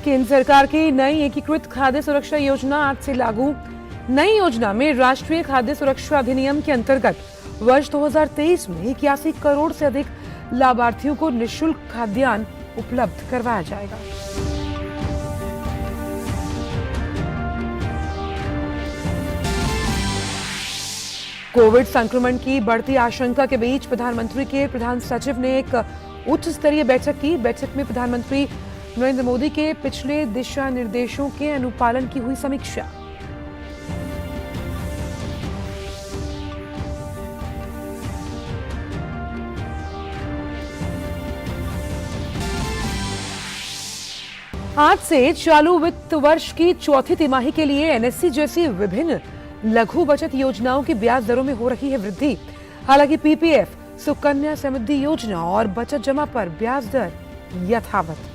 केंद्र सरकार की नई एकीकृत खाद्य सुरक्षा योजना आज से लागू। नई योजना में राष्ट्रीय खाद्य सुरक्षा अधिनियम के अंतर्गत वर्ष 2023 में 81 करोड़ से अधिक लाभार्थियों को निःशुल्क खाद्यान्न उपलब्ध करवाया जाएगा। कोविड संक्रमण की बढ़ती आशंका के बीच प्रधानमंत्री के प्रधान सचिव ने एक उच्च स्तरीय बैठक की। बैठक में प्रधानमंत्री नरेंद्र मोदी के पिछले दिशा निर्देशों के अनुपालन की हुई समीक्षा। आज से चालू वित्त वर्ष की चौथी तिमाही के लिए एनएससी जैसी विभिन्न लघु बचत योजनाओं की ब्याज दरों में हो रही है वृद्धि। हालांकि पीपीएफ, सुकन्या समृद्धि योजना और बचत जमा पर ब्याज दर यथावत।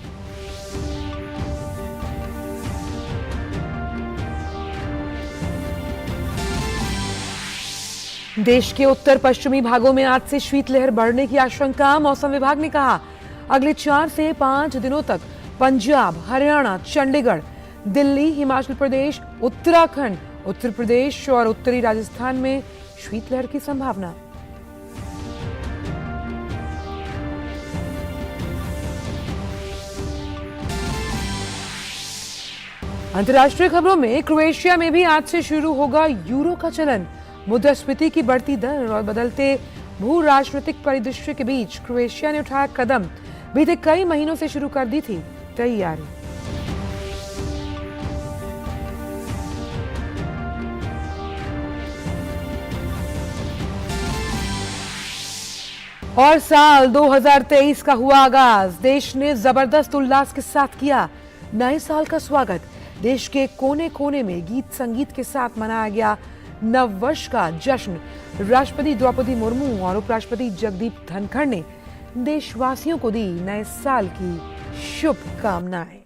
देश के उत्तर पश्चिमी भागों में आज से शीतलहर बढ़ने की आशंका। मौसम विभाग ने कहा अगले 4 से 5 दिनों तक पंजाब, हरियाणा, चंडीगढ़, दिल्ली, हिमाचल प्रदेश, उत्तराखंड, उत्तर प्रदेश और उत्तरी राजस्थान में शीतलहर की संभावना। अंतर्राष्ट्रीय खबरों में क्रोएशिया में भी आज से शुरू होगा यूरो का चलन। मुद्रास्फीति की बढ़ती दर और बदलते भू राजनीतिक परिदृश्य के बीच क्रोएशिया ने उठाया कदम। बीते कई महीनों से शुरू कर दी थी तैयारी। और साल 2023 का हुआ आगाज। देश ने जबरदस्त उल्लास के साथ किया नए साल का स्वागत। देश के कोने कोने में गीत संगीत के साथ मनाया गया नव वर्ष का जश्न। राष्ट्रपति द्रौपदी मुर्मू और उपराष्ट्रपति जगदीप धनखड़ ने देशवासियों को दी नए साल की शुभकामनाएं।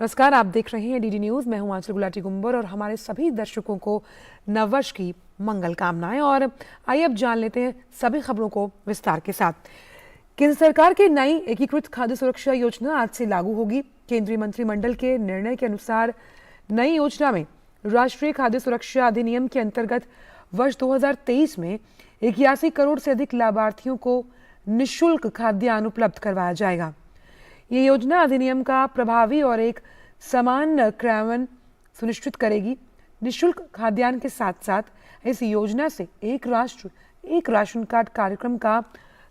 नमस्कार, आप देख रहे हैं डीडी न्यूज। मैं हूं आंचल गुलाटी गुंबर और हमारे सभी दर्शकों को नववर्ष की मंगल कामनाएं। और आइए अब जान लेते हैं सभी खबरों को विस्तार के साथ। केंद्र सरकार की नई एकीकृत खाद्य सुरक्षा योजना आज से लागू होगी। केंद्रीय मंत्रिमंडल के निर्णय के अनुसार नई योजना में राष्ट्रीय खाद्य सुरक्षा अधिनियम के अंतर्गत वर्ष 2023 में 81 करोड़ से अधिक लाभार्थियों को निःशुल्क खाद्यान्न उपलब्ध करवाया जाएगा। ये योजना अधिनियम का प्रभावी और एक समान क्रियान्वयन सुनिश्चित करेगी। निःशुल्क खाद्यान्न के साथ साथ इस योजना से एक राष्ट्र एक राशन कार्ड कार्यक्रम का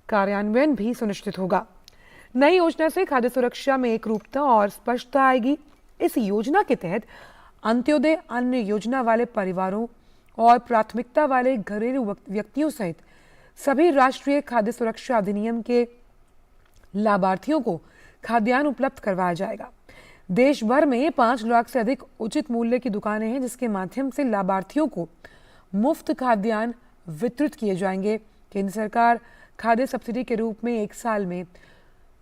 कार्यान्वयन भी सुनिश्चित होगा। नई योजना से खाद्य सुरक्षा में एकरूपता और स्पष्टता आएगी। इस योजना के तहत अंत्योदय अन्न योजना वाले परिवारों और प्राथमिकता वाले घरेलू व्यक्तियों सहित सभी राष्ट्रीय खाद्य सुरक्षा अधिनियम के लाभार्थियों को खाद्यान्न उपलब्ध करवाया जाएगा। देश भर में 5 लाख से अधिक उचित मूल्य की दुकानें हैं, जिसके माध्यम से लाभार्थियों को मुफ्त खाद्यान्न वितरित किए जाएंगे। केंद्र सरकार खाद्य सब्सिडी के रूप में एक साल में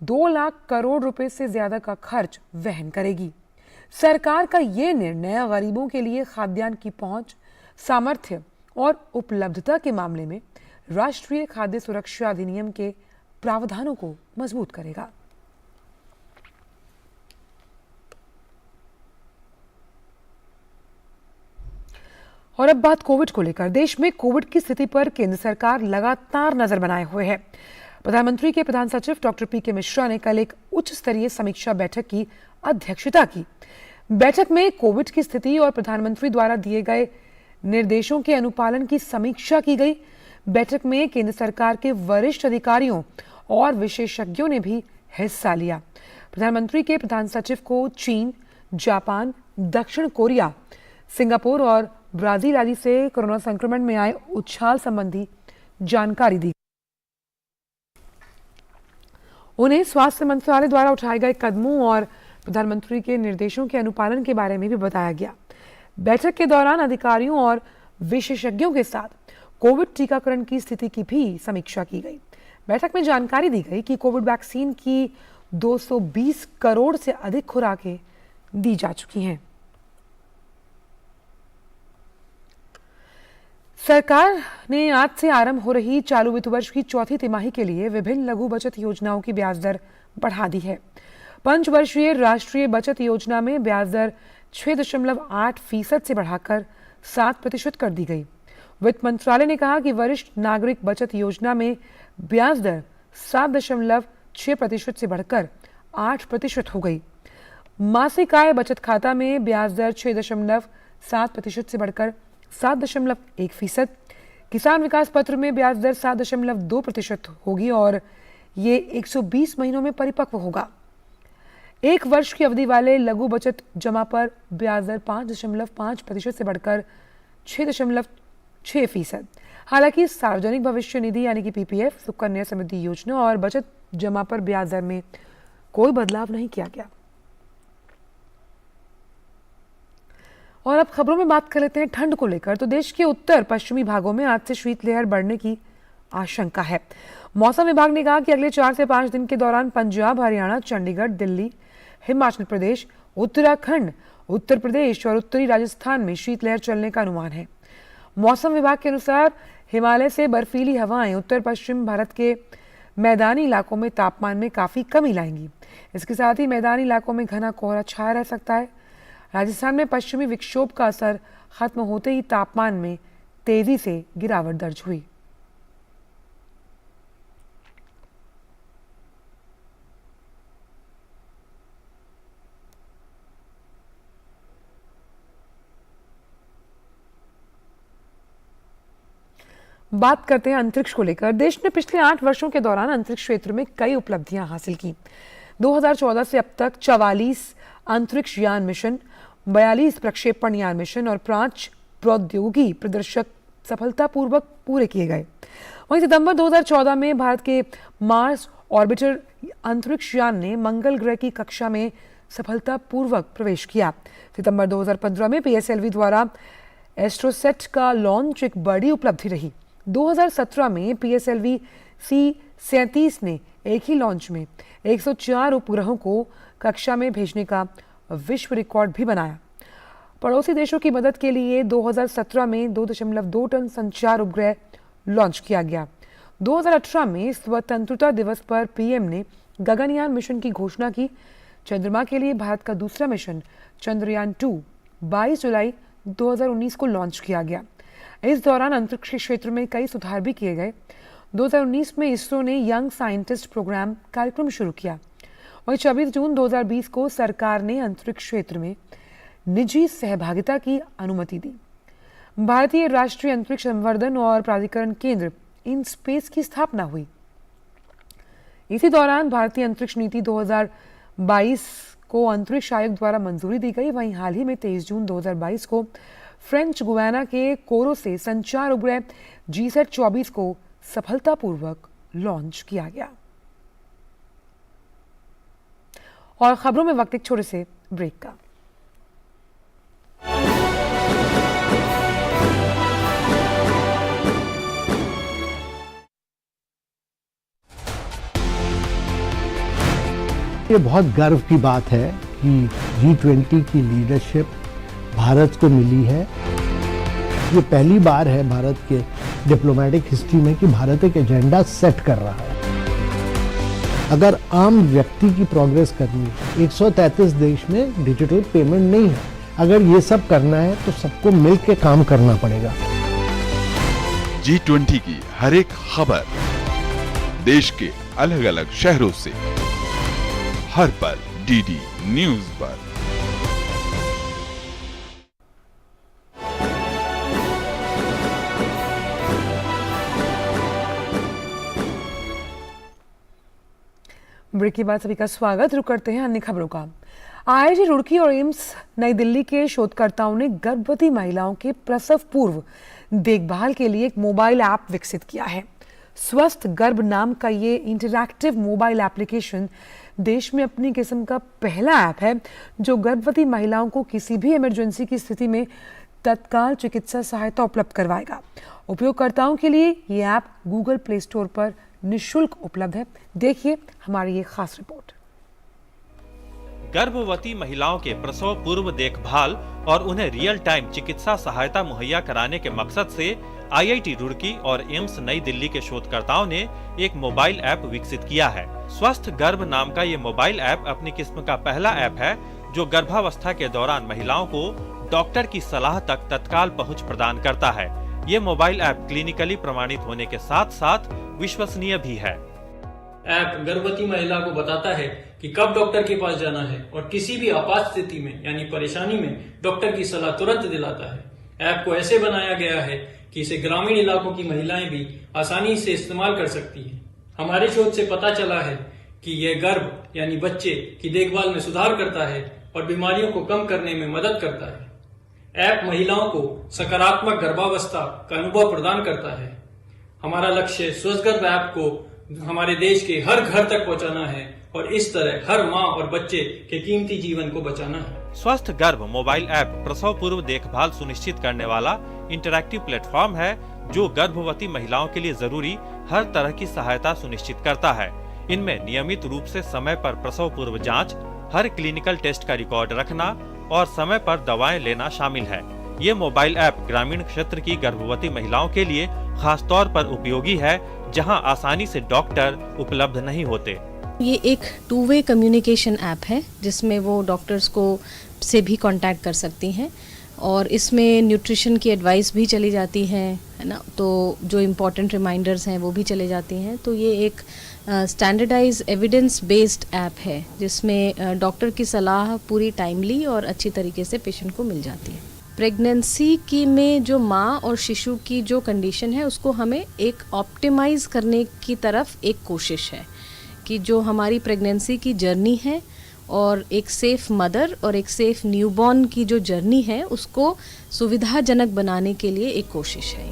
2 लाख करोड़ रुपए से ज्यादा का खर्च वहन करेगी। सरकार का ये निर्णय गरीबों के लिए खाद्यान्न की पहुंच, सामर्थ्य और उपलब्धता के मामले में राष्ट्रीय खाद्य सुरक्षा अधिनियम के प्रावधानों को मजबूत करेगा। और अब बात कोविड को लेकर। देश में कोविड की स्थिति पर केंद्र सरकार लगातार नजर बनाए हुए है। प्रधानमंत्री के प्रधान सचिव डॉक्टर पीके मिश्रा ने कल एक उच्च स्तरीय समीक्षा बैठक की अध्यक्षता की। बैठक में कोविड की स्थिति और प्रधानमंत्री द्वारा दिए गए निर्देशों के अनुपालन की समीक्षा की गई। बैठक में केंद्र सरकार के वरिष्ठ अधिकारियों और विशेषज्ञों ने भी हिस्सा लिया। प्रधानमंत्री के प्रधान सचिव को चीन, जापान, दक्षिण कोरिया, सिंगापुर और ब्राजील आदि से कोरोना संक्रमण में आए उछाल संबंधी जानकारी दी। उन्हें स्वास्थ्य मंत्रालय द्वारा उठाए गए कदमों और प्रधानमंत्री के निर्देशों के अनुपालन के बारे में भी बताया गया। बैठक के दौरान अधिकारियों और विशेषज्ञों के साथ कोविड टीकाकरण की स्थिति की भी समीक्षा की गई। बैठक में जानकारी दी गई कि कोविड वैक्सीन की 220 करोड़ से अधिक खुराकें दी जा चुकी हैं। सरकार ने आज से आरंभ हो रही चालू वित्त वर्ष की चौथी तिमाही के लिए विभिन्न लघु बचत योजनाओं की ब्याज दर बढ़ा दी है। पंचवर्षीय राष्ट्रीय बचत योजना में ब्याज दर 6.8% से बढ़ाकर 7% कर दी गई। वित्त मंत्रालय ने कहा कि वरिष्ठ नागरिक बचत योजना में ब्याज दर 7.6% से बढ़कर 8% हो गई। मासिक आय बचत खाता में ब्याज दर 6.7% से बढ़कर 7.1%। किसान विकास पत्र में ब्याज दर 7.2% होगी और ये 120 महीनों में परिपक्व होगा। 1 वर्ष की अवधि वाले लघु बचत जमा पर ब्याज दर 5.5% से बढ़कर 6.6%। हालांकि सार्वजनिक भविष्य निधि यानी कि पीपीएफ, सुकन्या समृद्धि योजना और बचत जमा पर ब्याज दर में कोई बदलाव नहीं किया गया। और अब खबरों में बात कर लेते हैं ठंड को लेकर। तो देश के उत्तर पश्चिमी भागों में आज से शीतलहर बढ़ने की आशंका है। मौसम विभाग ने कहा कि अगले 4 से 5 दिन के दौरान पंजाब, हरियाणा, चंडीगढ़, दिल्ली, हिमाचल प्रदेश, उत्तराखंड, उत्तर प्रदेश और उत्तरी राजस्थान में शीतलहर चलने का अनुमान है। मौसम विभाग के अनुसार हिमालय से बर्फीली हवाएं उत्तर पश्चिम भारत के मैदानी इलाकों में तापमान में काफी कमी लाएंगी। इसके साथ ही मैदानी इलाकों में घना कोहरा छाया रह सकता है। राजस्थान में पश्चिमी विक्षोभ का असर खत्म होते ही तापमान में तेजी से गिरावट दर्ज हुई। बात करते हैं अंतरिक्ष को लेकर। देश ने पिछले 8 वर्षों के दौरान अंतरिक्ष क्षेत्र में कई उपलब्धियां हासिल की। 2014 से अब तक 44 अंतरिक्ष यान मिशन, 42 प्रक्षेपण यान मिशन और 5 प्रौद्योगिकी प्रदर्शक सफलतापूर्वक पूरे किए गए। वहीं सितंबर 2014 में भारत के मार्स ऑर्बिटर अंतरिक्ष यान ने मंगल ग्रह की कक्षा में सफलतापूर्वक प्रवेश किया। सितंबर 2015 में पीएसएलवी द्वारा एस्ट्रोसेट का लॉन्च एक बड़ी उपलब्धि रही। 2017 में पीएसएलवी C-37 ने एक ही लॉन्च में 104 उपग्रहों को कक्षा में भेजने का विश्व रिकॉर्ड भी बनाया। पड़ोसी देशों की मदद के लिए 2017 में 2.2 टन संचार उपग्रह लॉन्च किया गया। 2018 में स्वतंत्रता दिवस पर पीएम ने गगनयान मिशन की घोषणा की। चंद्रमा के लिए भारत का दूसरा मिशन चंद्रयान-2 22 जुलाई 2019 को लॉन्च किया गया। इस दौरान अंतरिक्ष क्षेत्र में कई सुधार भी किए गए। 2019 में इसरो ने यंग साइंटिस्ट प्रोग्राम कार्यक्रम शुरू किया। वहीं 26 जून 2020 को सरकार ने अंतरिक्ष क्षेत्र में निजी सहभागिता की अनुमति दी। भारतीय राष्ट्रीय अंतरिक्ष संवर्धन और प्राधिकरण केंद्र इन स्पेस की स्थापना हुई। इसी दौरान भारतीय अंतरिक्ष नीति 2022 को अंतरिक्ष आयोग द्वारा मंजूरी दी गई। वहीं हाल ही में 23 जून 2022 को फ्रेंच गुयाना के कोरो से संचार उपग्रह GSAT-24 को सफलतापूर्वक लॉन्च किया गया। और खबरों में वक्त एक छोटे से ब्रेक का। ये बहुत गर्व की बात है कि G20 की लीडरशिप भारत को मिली है। ये पहली बार है भारत के डिप्लोमेटिक हिस्ट्री में कि भारत एक एजेंडा सेट कर रहा है। अगर आम व्यक्ति की प्रोग्रेस करनी है, 133 देश में डिजिटल पेमेंट नहीं है, अगर ये सब करना है तो सबको मिलकर काम करना पड़ेगा। G20 की हर एक खबर देश के अलग अलग शहरों से हर पल डीडी न्यूज पर। ब्रेक के बाद सभी का स्वागत। रुक करते हैं अन्य खबरों का। आईआईटी रुड़की और एम्स नई दिल्ली के शोधकर्ताओं ने गर्भवती महिलाओं के प्रसव पूर्व देखभाल के लिए एक मोबाइल ऐप विकसित किया है। स्वस्थ गर्भ नाम का ये इंटरैक्टिव मोबाइल एप्लीकेशन देश में अपनी किस्म का पहला ऐप है जो गर्भवती महिलाओं को किसी भी इमरजेंसी की स्थिति में तत्काल चिकित्सा सहायता उपलब्ध करवाएगा। उपयोगकर्ताओं के लिए ये ऐप गूगल प्ले स्टोर पर निःशुल्क उपलब्ध है। देखिए हमारी ये खास रिपोर्ट। गर्भवती महिलाओं के प्रसव पूर्व देखभाल और उन्हें रियल टाइम चिकित्सा सहायता मुहैया कराने के मकसद से IIT रुड़की और एम्स नई दिल्ली के शोधकर्ताओं ने एक मोबाइल ऐप विकसित किया है। स्वस्थ गर्भ नाम का ये मोबाइल ऐप अपनी किस्म का पहला ऐप है जो गर्भावस्था के दौरान महिलाओं को डॉक्टर की सलाह तक तत्काल पहुंच प्रदान करता है। ये मोबाइल ऐप क्लिनिकली प्रमाणित होने के साथ साथ विश्वसनीय भी है। ऐप गर्भवती महिला को बताता है कि कब डॉक्टर के पास जाना है और किसी भी आपात स्थिति में यानी परेशानी में डॉक्टर की सलाह तुरंत दिलाता है। ऐप को ऐसे बनाया गया है कि इसे ग्रामीण इलाकों की महिलाएं भी आसानी से इस्तेमाल कर सकती हैं। हमारे शोध से पता चला है कि यह गर्भ यानी बच्चे की देखभाल में सुधार करता है और बीमारियों को कम करने में मदद करता है। ऐप महिलाओं को सकारात्मक गर्भावस्था का अनुभव प्रदान करता है। हमारा लक्ष्य स्वस्थ गर्भ ऐप को हमारे देश के हर घर तक पहुंचाना है और इस तरह हर मां और बच्चे के कीमती जीवन को बचाना है। स्वस्थ गर्भ मोबाइल ऐप प्रसव पूर्व देखभाल सुनिश्चित करने वाला इंटरैक्टिव प्लेटफॉर्म है जो गर्भवती महिलाओं के लिए जरूरी हर तरह की सहायता सुनिश्चित करता है। इनमें नियमित रूप से समय पर प्रसव पूर्व जांच, हर क्लिनिकल टेस्ट का रिकॉर्ड रखना और समय पर दवाएं लेना शामिल है। ये मोबाइल ऐप ग्रामीण क्षेत्र की गर्भवती महिलाओं के लिए खास तौर पर उपयोगी है जहां आसानी से डॉक्टर उपलब्ध नहीं होते। ये एक 2-वे कम्युनिकेशन ऐप है जिसमें वो डॉक्टर्स को से भी कांटेक्ट कर सकती हैं और इसमें न्यूट्रिशन की एडवाइस भी चली जाती है ना, तो जो इम्पोर्टेंट रिमाइंडर्स हैं वो भी चले जाती हैं। तो ये एक स्टैंडर्डाइज एविडेंस बेस्ड ऐप है जिसमें डॉक्टर की सलाह पूरी टाइमली और अच्छी तरीके से पेशेंट को मिल जाती है। प्रेगनेंसी की में जो माँ और शिशु की जो कंडीशन है उसको हमें एक ऑप्टिमाइज करने की तरफ एक कोशिश है कि जो हमारी प्रेगनेंसी की जर्नी है और एक सेफ मदर और एक सेफ न्यूबॉर्न की जो जर्नी है उसको सुविधाजनक बनाने के लिए एक कोशिश है।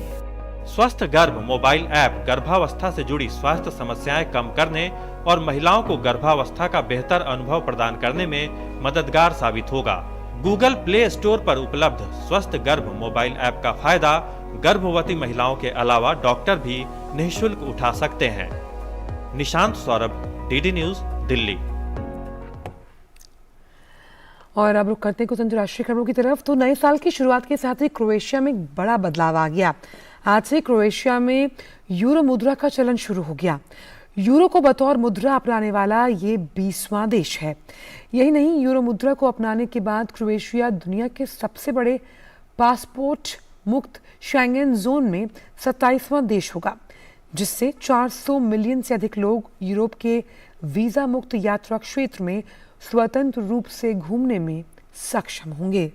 स्वस्थ गर्भ मोबाइल ऐप गर्भावस्था से जुड़ी स्वास्थ्य समस्याएं कम करने और महिलाओं को गर्भावस्था का बेहतर अनुभव प्रदान करने में मददगार साबित होगा। गूगल प्ले स्टोर पर उपलब्ध स्वस्थ गर्भ मोबाइल ऐप का फायदा गर्भवती महिलाओं के अलावा डॉक्टर भी निःशुल्क उठा सकते हैं। Nishant Saurabh, DD news, Delhi. और अब रुक करते हैं कुछ अंतर्राष्ट्रीय खबरों की तरफ। तो नए साल की शुरुआत के साथ ही क्रोएशिया में एक बड़ा बदलाव आ गया। आज से क्रोएशिया में यूरो मुद्रा का चलन शुरू हो गया। यूरो को बतौर मुद्रा अपनाने वाला ये 20वां देश है। यही नहीं, यूरो मुद्रा को अपनाने के बाद क्रोएशिया दुनिया के सबसे बड़े पासपोर्ट मुक्त शेंगेन जोन में 27वां देश होगा, जिससे 400 मिलियन से अधिक लोग यूरोप के वीजा मुक्त यात्रा क्षेत्र में स्वतंत्र रूप से घूमने में सक्षम होंगे।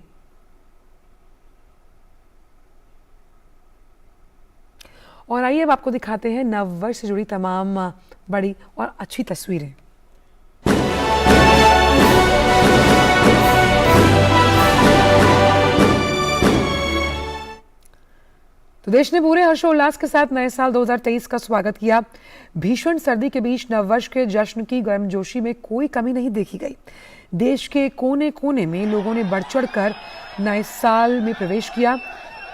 और आइए अब आपको दिखाते हैं नव वर्ष से जुड़ी तमाम बड़ी और अच्छी तस्वीरें। तो देश ने पूरे हर्षोल्लास के साथ नए साल 2023 का स्वागत किया। भीषण सर्दी के बीच नववर्ष के जश्न की गर्मजोशी में कोई कमी नहीं देखी गई। देश के कोने कोने में लोगों ने बढ़ चढ़कर नए साल में प्रवेश किया।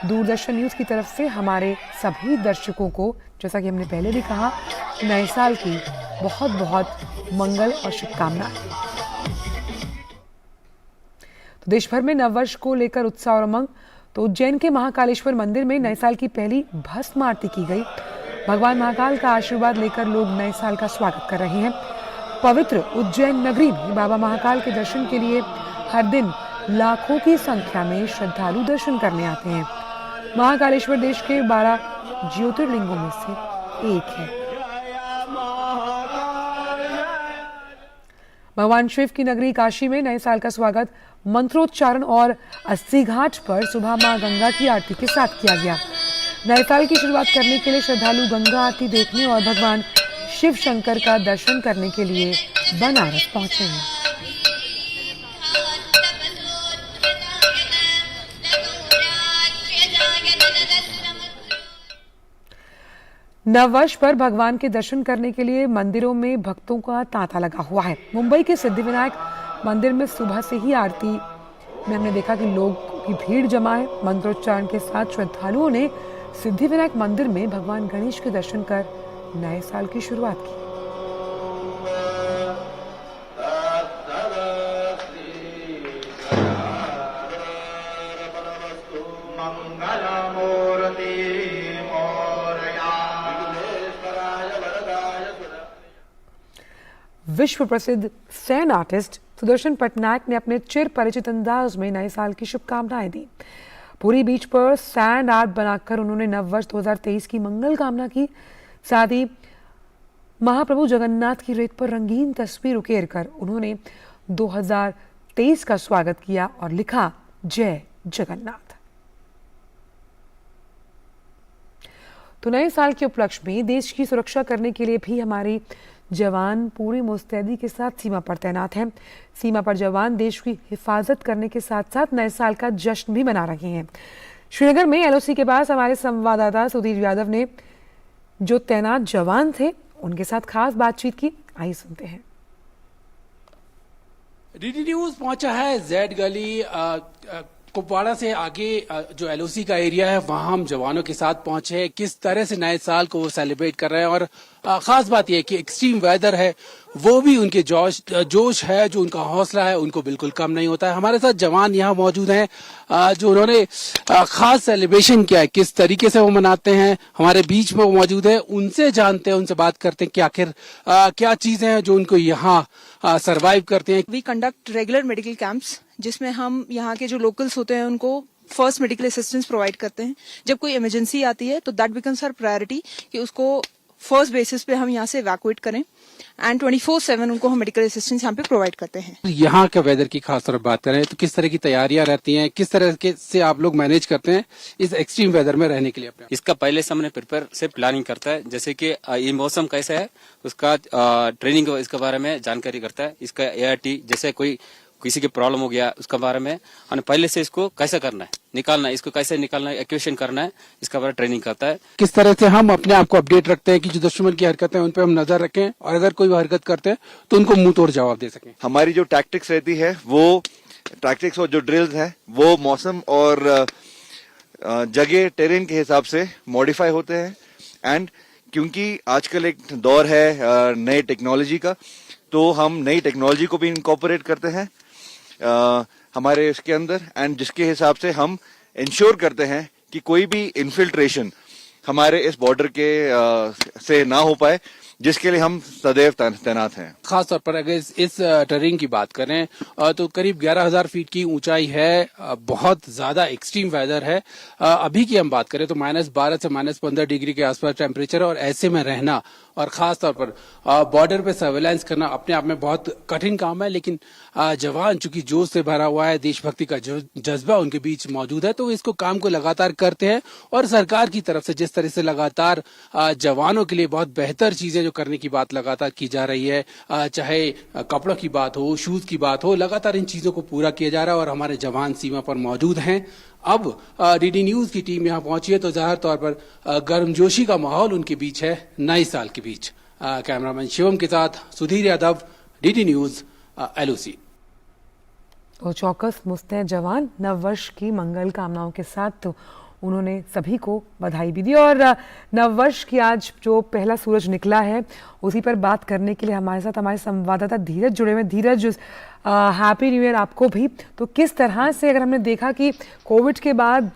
दूरदर्शन न्यूज की तरफ से हमारे सभी दर्शकों को, जैसा कि हमने पहले भी कहा, नए साल की बहुत बहुत मंगल और शुभकामनाएं। तो देश भर में नववर्ष को लेकर उत्साह और उमंग। तो उज्जैन के महाकालेश्वर मंदिर में नए साल की पहली भस्म आरती की गई। भगवान महाकाल का आशीर्वाद लेकर लोग नए साल का स्वागत कर रहे हैं। पवित्र उज्जैन नगरी में बाबा महाकाल के दर्शन के लिए हर दिन लाखों की संख्या में श्रद्धालु दर्शन करने आते हैं। महाकालेश्वर देश के 12 ज्योतिर्लिंगों में से एक है। भगवान शिव की नगरी काशी में नए साल का स्वागत मंत्रोच्चारण और 80 घाट पर सुबह मां गंगा की आरती के साथ किया गया। नए साल की शुरुआत करने के लिए श्रद्धालु गंगा आरती देखने और भगवान शिव शंकर का दर्शन करने के लिए बनारस पहुंचे हैं। नववर्ष पर भगवान के दर्शन करने के लिए मंदिरों में भक्तों का तांता लगा हुआ है। मुंबई के सिद्धिविनायक मंदिर में सुबह से ही आरती में हमने देखा कि लोग की भीड़ जमा है। मंत्रोच्चारण के साथ श्रद्धालुओं ने सिद्धिविनायक मंदिर में भगवान गणेश के दर्शन कर नए साल की शुरुआत की। विश्व प्रसिद्ध सैन आर्टिस्ट सुदर्शन पटनायक ने अपने चिर परिचित अंदाज में नए साल की शुभकामनाएं दी। पूरी बीच पर सैंड आर्ट बनाकर उन्होंने नववर्ष 2023 की मंगल कामना की। साथ ही महाप्रभु जगन्नाथ की रेत पर रंगीन तस्वीर उकेर कर उन्होंने 2023 का स्वागत किया और लिखा, जय जगन्नाथ। तो नए साल के उपलक्ष्य में देश की सुरक्षा करने के लिए भी हमारे जवान पूरी मुस्तैदी के साथ सीमा पर तैनात हैं। सीमा पर जवान देश की हिफाजत करने के साथ साथ नए साल का जश्न भी मना रहे हैं। श्रीनगर में एलओसी के पास हमारे संवाददाता सुधीर यादव ने जो तैनात जवान थे उनके साथ खास बातचीत की। आइए सुनते हैं। डीडी न्यूज पहुंचा है जेड गली कुपवाड़ा से आगे जो एलओसी का एरिया है, वहां हम जवानों के साथ पहुंचे हैं। किस तरह से नए साल को वो सेलिब्रेट कर रहे हैं और खास बात यह है कि एक्सट्रीम वेदर है वो भी उनके जोश है, जो उनका हौसला है उनको बिल्कुल कम नहीं होता है। हमारे साथ जवान यहाँ मौजूद हैं जो उन्होंने खास सेलिब्रेशन किया है। किस तरीके से वो मनाते हैं, हमारे बीच में वो मौजूद है, उनसे जानते हैं, उनसे बात करते हैं कि आखिर क्या चीजें हैं जो उनको यहाँ सरवाइव करते हैं। We conduct regular medical camps जिसमें हम यहाँ के जो लोकल्स होते हैं उनको फर्स्ट मेडिकल असिस्टेंस प्रोवाइड करते हैं। जब कोई इमरजेंसी आती है तो दैट बिकम्स आवर प्रायोरिटी कि उसको फर्स्ट बेसिस पे हम यहाँ से इवैक्यूएट करें एंड 24/7 उनको हम मेडिकल असिस्टेंस यहाँ पे प्रोवाइड करते हैं। यहाँ के वेदर की खास तौर पर बात करें तो किस तरह की तैयारियां रहती हैं, किस तरह से आप लोग मैनेज करते हैं इस एक्सट्रीम वेदर में रहने के लिए? अपने इसका पहले से हमने प्रिपेयर से प्लानिंग करता है, जैसे कि ये मौसम कैसा है उसका ट्रेनिंग इसके बारे में जानकारी करता है। इसका ART जैसे कोई किसी की प्रॉब्लम हो गया उसका बारे में हमने पहले से इसको कैसे करना है, निकालना है, इसको कैसे निकालना है, एक्वेशन करना है, इसका बारे में ट्रेनिंग करता है। किस तरह से हम अपने आप को अपडेट रखते हैं कि जो दुश्मन की हरकतें हैं उन पर हम नजर रखें और अगर कोई हरकत करते हैं तो उनको मुंह तोड़ जवाब दे सकें। हमारी जो टैक्टिक्स रहती है वो टैक्टिक्स और जो ड्रिल्स है वो मौसम और जगह टेरेन के हिसाब से मॉडिफाई होते हैं। एंड क्योंकि आजकल एक दौर है नई टेक्नोलॉजी का, तो हम नई टेक्नोलॉजी को भी इनकॉर्पोरेट करते हैं हमारे इसके अंदर, एंड जिसके हिसाब से हम इंश्योर करते हैं कि कोई भी इन्फिल्ट्रेशन हमारे इस बॉर्डर के से ना हो पाए, जिसके लिए हम सदैव तैनात हैं। खास तौर पर अगर इस टेरेन की बात करें तो करीब 11,000 फीट की ऊंचाई है, बहुत ज्यादा एक्सट्रीम वेदर है। अभी की हम बात करें तो -12 से -15 डिग्री के आसपास टेम्परेचर है और ऐसे में रहना और खास तौर पर बॉर्डर पे सर्वेलेंस करना अपने आप में बहुत कठिन काम है। लेकिन जवान चूंकि जोश से भरा हुआ है, देशभक्ति का जज्बा उनके बीच मौजूद है, तो इसको काम को लगातार करते हैं। और सरकार की तरफ से जिस तरह से लगातार जवानों के लिए बहुत बेहतर चीजें जो करने की बात लगातार की जा रही है, चाहे कपड़ों की बात हो, शूज की बात हो, लगातार इन चीजों को पूरा किया जा रहा है और हमारे जवान सीमा पर मौजूद हैं। अब डीडी न्यूज की टीम यहाँ पहुंची है तो जाहिर तौर पर गर्मजोशी का माहौल उनके बीच है नए साल के बीच। कैमरामैन शिवम के साथ Sudhir Yadav, DD news, LOC। तो चौकस मुस्तैद जवान नववर्ष की मंगल कामनाओं के साथ तो उन्होंने सभी को बधाई भी दी। और नववर्ष की आज जो पहला सूरज निकला है उसी पर बात करने के लिए हमारे साथ हमारे संवाददाता धीरज जुड़े हुए। धीरज, हैप्पी न्यू ईयर आपको भी। तो किस तरह से, अगर हमने देखा कि कोविड के बाद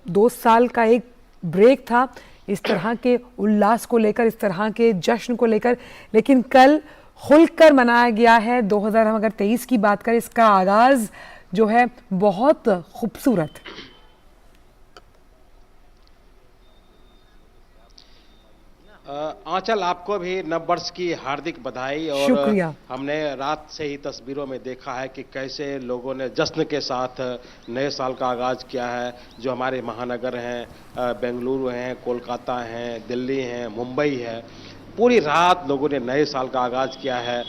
2 साल का एक ब्रेक था इस तरह के उल्लास को लेकर, इस तरह के जश्न को लेकर, लेकिन कल खुलकर मनाया गया है 2023 की बात करें, इसका आगाज जो है बहुत खूबसूरत। आंचल, आपको भी नव वर्ष की हार्दिक बधाई। और शुक्रिया। हमने रात से ही तस्वीरों में देखा है कि कैसे लोगों ने जश्न के साथ नए साल का आगाज किया है। जो हमारे महानगर हैं, बेंगलुरु हैं, कोलकाता हैं, दिल्ली हैं, मुंबई है, पूरी रात लोगों ने नए साल का आगाज किया है।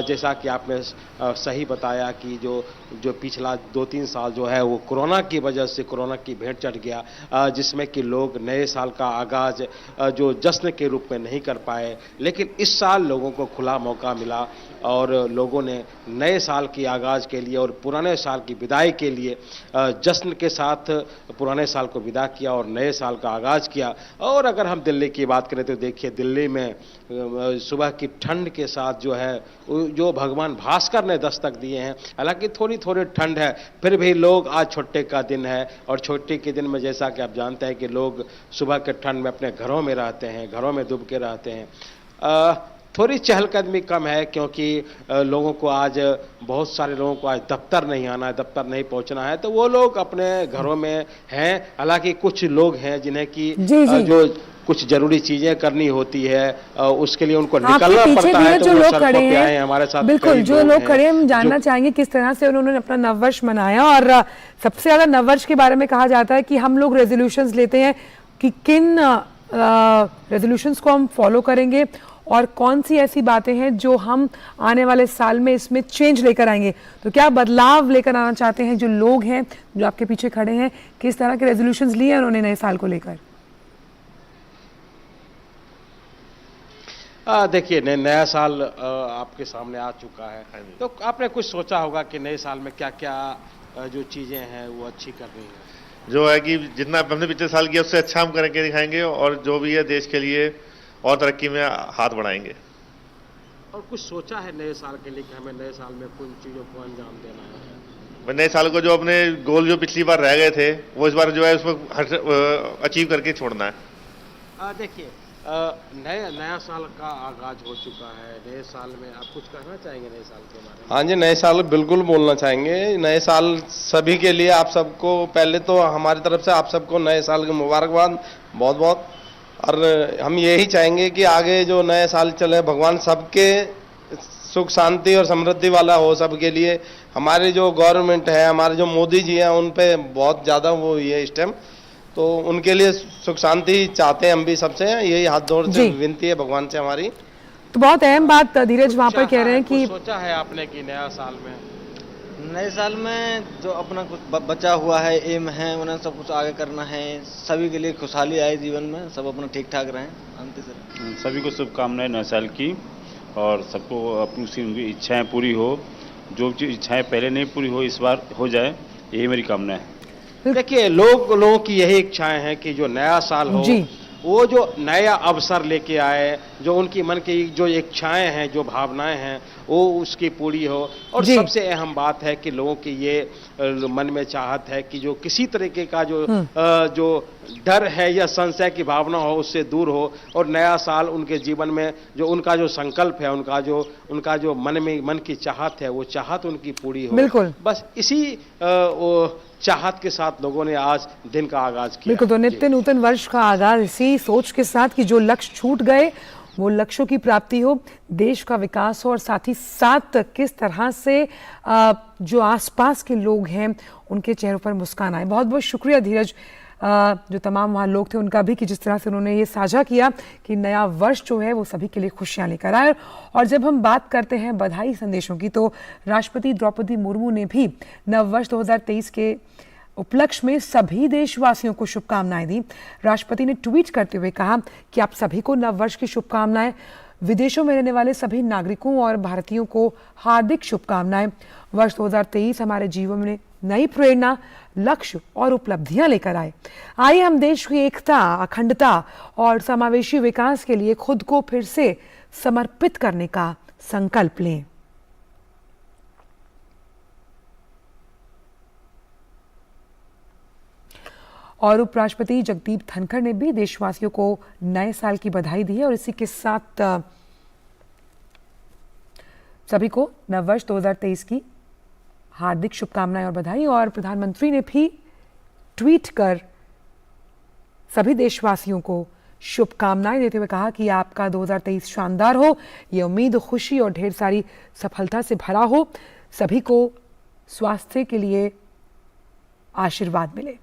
जैसा कि आपने सही बताया कि जो पिछला 2-3 साल जो है वो कोरोना की वजह से कोरोना की भेंट चढ़ गया, जिसमें कि लोग नए साल का आगाज जो जश्न के रूप में नहीं कर पाए। लेकिन इस साल लोगों को खुला मौका मिला और लोगों ने नए साल की आगाज के लिए और पुराने साल की विदाई के लिए जश्न के साथ पुराने साल को विदा किया और नए साल का आगाज किया। और अगर हम दिल्ली की बात करें तो देखिए, दिल्ली में सुबह की ठंड के साथ जो है जो भगवान भास्कर ने दस्तक दिए हैं, हालांकि थोड़ी थोड़ी ठंड है, फिर भी लोग, आज छुट्टी का दिन है और छुट्टी के दिन में जैसा कि आप जानते हैं कि लोग सुबह के ठंड में अपने घरों में रहते हैं, घरों में डूब के रहते हैं। थोड़ी चहलकदमी कम है, क्योंकि लोगों को आज, बहुत सारे लोगों को आज दफ्तर नहीं आना है, दफ्तर नहीं पहुंचना है, तो वो लोग अपने घरों में हैं। हालांकि कुछ लोग हैं जिन्हें की जो कुछ जरूरी चीजें करनी होती है, उसके लिए उनको निकलना पड़ता है, तो वो सड़कों पे आए हैं हमारे साथ। बिल्कुल, जो लोग खड़े हैं, हम जानना चाहेंगे किस तरह से उन्होंने अपना नववर्ष मनाया। और सबसे ज्यादा नववर्ष के बारे में कहा जाता है कि हम लोग रेजोल्यूशंस लेते हैं कि किन रेजोल्यूशंस को हम फॉलो करेंगे और कौन सी ऐसी बातें हैं जो हम आने वाले साल में इसमें चेंज लेकर आएंगे। तो क्या बदलाव लेकर आना चाहते हैं जो लोग हैं जो आपके पीछे खड़े हैं, किस तरह के रेजोल्यूशंस लिए हैं उन्होंने नए साल को लेकर? देखिए, नया साल आपके सामने आ चुका है, तो आपने कुछ सोचा होगा कि नए साल में क्या क्या जो चीजें हैं वो अच्छी करनी है। जो है कि जितना हमने पिछले साल किया उससे अच्छा हम करके दिखाएंगे, और जो भी है देश के लिए और तरक्की में हाथ बढ़ाएंगे। और कुछ सोचा है नए साल के लिए कि हमें नए साल में कुछ चीजों को अंजाम देना है? नए साल को जो अपने गोल जो पिछली बार रह गए थे वो इस बार जो है उसको अचीव करके छोड़ना है। देखिए, नया साल का आगाज हो चुका है। नए साल में आप कुछ कहना चाहेंगे नए साल के बारे में? हाँ जी, नए साल बिल्कुल बोलना चाहेंगे। नए साल सभी के लिए, आप सबको पहले तो हमारी तरफ से आप सबको नए साल की मुबारकबाद बहुत बहुत। और हम यही चाहेंगे कि आगे जो नए साल चले, भगवान सबके सुख शांति और समृद्धि वाला हो सबके लिए। हमारे जो गवर्नमेंट है, हमारे जो मोदी जी हैं, उन पे बहुत ज़्यादा वो ये इस टाइम, तो उनके लिए सुख शांति चाहते हैं हम भी सबसे। यही हाथ जोड़ से विनती है भगवान से हमारी। तो बहुत अहम बात धीरज वहाँ पर कह रहे हैं कि सोचा है आपने कि नया साल में, नए साल में जो अपना कुछ बचा हुआ है, एम है, उन्हें सब कुछ आगे करना है। सभी के लिए खुशहाली आए जीवन में, सब अपना ठीक ठाक रहें, शांति से। सभी को शुभकामनाएं नए साल की, और सबको अपनी उनकी इच्छाएं पूरी हो। जो इच्छाएं पहले नहीं पूरी हो इस बार हो जाए, यही मेरी कामना है। देखिए, लोगों की यही इच्छाएं हैं कि जो नया साल हो वो जो नया अवसर लेके आए, जो उनकी मन की जो इच्छाएं हैं, जो भावनाएं हैं, वो उसकी पूरी हो। और सबसे अहम बात है कि लोगों की ये मन में चाहत है कि जो किसी तरीके का जो डर है या संशय की भावना हो उससे दूर हो, और नया साल उनके जीवन में जो उनका जो संकल्प है, उनका जो मन की चाहत है, वो चाहत उनकी पूरी हो। बिल्कुल, बस इसी चाहत के साथ लोगों ने आज दिन का आगाज किया। बिल्कुल, तो नित्य नूतन वर्ष का आगाज इसी सोच के साथ कि जो लक्ष्य छूट गए वो लक्ष्यों की प्राप्ति हो, देश का विकास हो, और साथ ही साथ किस तरह से जो आसपास के लोग हैं उनके चेहरों पर मुस्कान आए। बहुत बहुत शुक्रिया धीरज, जो तमाम वहाँ लोग थे उनका भी, कि जिस तरह से उन्होंने ये साझा किया कि नया वर्ष जो है वो सभी के लिए खुशियाँ लेकर आए। और जब हम बात करते हैं बधाई संदेशों की, तो राष्ट्रपति द्रौपदी मुर्मू ने भी नववर्ष 2023 के उपलक्ष्य में सभी देशवासियों को शुभकामनाएं दी। राष्ट्रपति ने ट्वीट करते हुए कहा कि आप सभी को नववर्ष की शुभकामनाएं। विदेशों में रहने वाले सभी नागरिकों और भारतीयों को हार्दिक शुभकामनाएं। वर्ष 2023 हमारे जीवन में नई प्रेरणा, लक्ष्य और उपलब्धियां लेकर आए। आइए हम देश की एकता, अखंडता और समावेशी विकास के लिए खुद को फिर से समर्पित करने का संकल्प लें। और उपराष्ट्रपति जगदीप धनखड़ ने भी देशवासियों को नए साल की बधाई दी है। और इसी के साथ सभी को नववर्ष 2023 की हार्दिक शुभकामनाएं और बधाई। और प्रधानमंत्री ने भी ट्वीट कर सभी देशवासियों को शुभकामनाएं देते हुए कहा कि आपका 2023 शानदार हो, ये उम्मीद, खुशी और ढेर सारी सफलता से भरा हो। सभी को स्वास्थ्य के लिए आशीर्वाद मिले।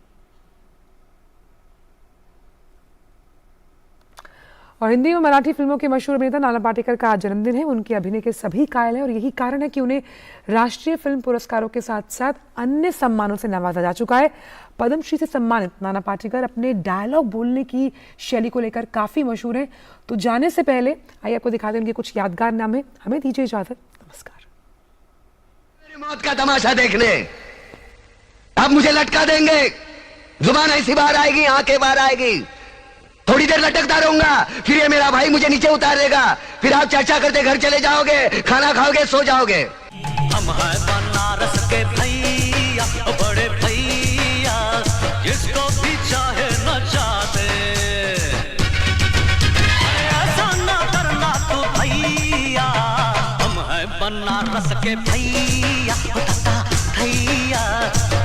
और हिंदी और मराठी फिल्मों के मशहूर अभिनेता नाना पाटेकर का आज जन्मदिन है। उनके अभिनय के सभी कायल हैं और यही कारण है कि उन्हें राष्ट्रीय फिल्म पुरस्कारों के साथ साथ अन्य सम्मानों से नवाजा जा चुका है। पद्मश्री से सम्मानित नाना पाटेकर अपने डायलॉग बोलने की शैली को लेकर काफी मशहूर हैं। तो जाने से पहले आइए आपको दिखा दें उनके कुछ यादगार नामे। हमें दीजिए इजाजत, नमस्कार। मेरी मौत का तमाशा देखने अब मुझे लटका देंगे, जुबान ऐसी बाहर आएगी, आंखें बाहर आएगी, थोड़ी देर लटकता रहूंगा, फिर ये मेरा भाई मुझे नीचे उतार देगा, फिर आप चर्चा करते घर चले जाओगे, खाना खाओगे, सो जाओगे। हम हैं बनारस के भैया, बड़े भैया, जिसको भी चाहे न चाहते, ऐसा ना करना तू भैया। बनारस के भैया तता भैया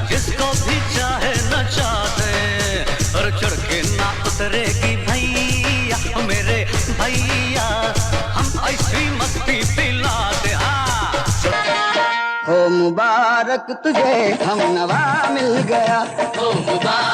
जिसको भी चाहे नचा दे और चढ़ के ना उतरेगी भैया मेरे भैया हम ऐसी मस्ती पिला दे। हो मुबारक तुझे हम नवा मिल गया, हो मुबारक